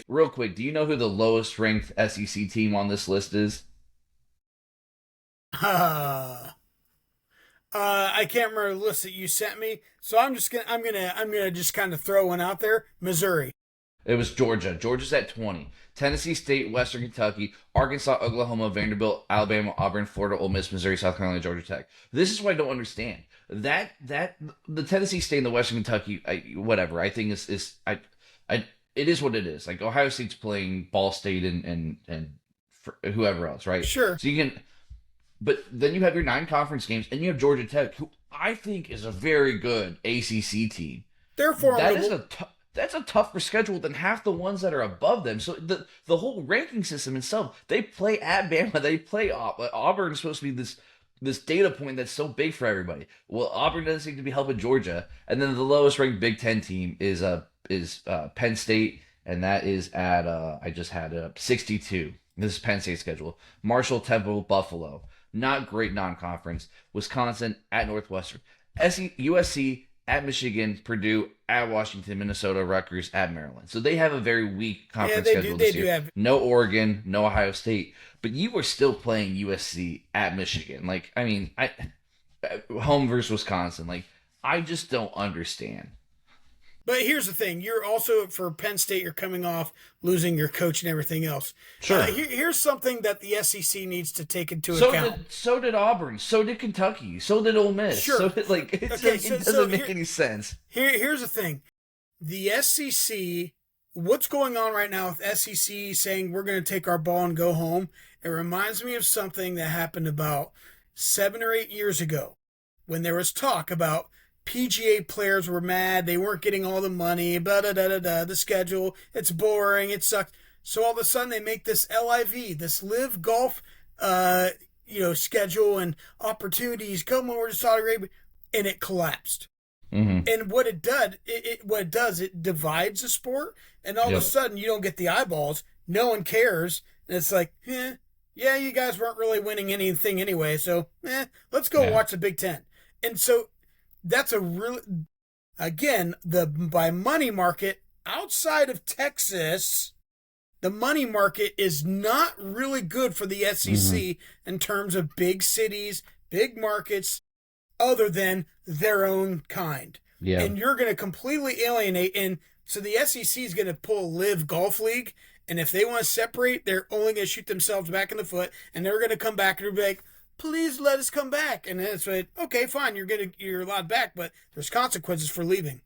real quick, do you know who the lowest ranked SEC team on this list is? Uh, I can't remember the list that you sent me, so I'm gonna just kind of throw one out there. Missouri. It was Georgia. Georgia's at 20. Tennessee State, Western Kentucky, Arkansas, Oklahoma, Vanderbilt, Alabama, Auburn, Florida, Ole Miss, Missouri, South Carolina, Georgia Tech. This is what I don't understand. That the Tennessee State and the Western Kentucky, whatever. I think is I it is what it is. Like Ohio State's playing Ball State and whoever else, right? Sure, So you can, but then you have your non-conference games, and you have Georgia Tech, who I think is a very good ACC team. they're That is formidable. that's a tougher schedule than half the ones that are above them. So the whole ranking system itself, they play at Bama, they play Auburn is supposed to be this data point that's so big for everybody. Well, Auburn doesn't seem to be helping Georgia, and then the lowest ranked Big Ten team is Penn State, and that is at I just had it up 62. This is Penn State schedule. Marshall, Temple, Buffalo, not great non-conference. Wisconsin at Northwestern, USC at Michigan, Purdue, at Washington, Minnesota, Rutgers, at Maryland. So they have a very weak Yeah, conference they do. schedule They this do year. have. No Oregon, no Ohio State, but you were still playing USC at Michigan. Like, I mean, home versus Wisconsin. Like, I just don't understand. But here's the thing: you're also for Penn State. You're coming off losing your coach and everything else. Sure. Here's something that the SEC needs to take into So account. did Auburn. So did Kentucky. So did Ole Miss. Sure. So did, like it's Okay, like so it doesn't make here, any sense. here's the thing: the SEC. What's going on right now with SEC saying we're going to take our ball and go home? It reminds me of something that happened about 7 or 8 years ago when there was talk about PGA players were mad, they weren't getting all the money, blah, da, da, da, da, the schedule, it's boring, it sucks. So all of a sudden they make this LIV, this live golf, schedule and opportunities come over to Saudi Arabia, and it collapsed. Mm-hmm. And what it did, it divides the sport, and all of a Yep. sudden you don't get the eyeballs, no one cares, and it's like, yeah, you guys weren't really winning anything anyway, so let's go Yeah. watch the Big Ten. And so that's a really, again, the by money market outside of Texas, the money market is not really good for the Mm-hmm. SEC in terms of big cities, big markets, other than their own kind. Yeah. And you're going to completely alienate. And so the SEC is going to pull Live Golf League. And if they want to separate, they're only going to shoot themselves back in the foot. And they're going to come back and be like, please let us come back. And then it's like, okay, fine, you're allowed back, but there's consequences for leaving.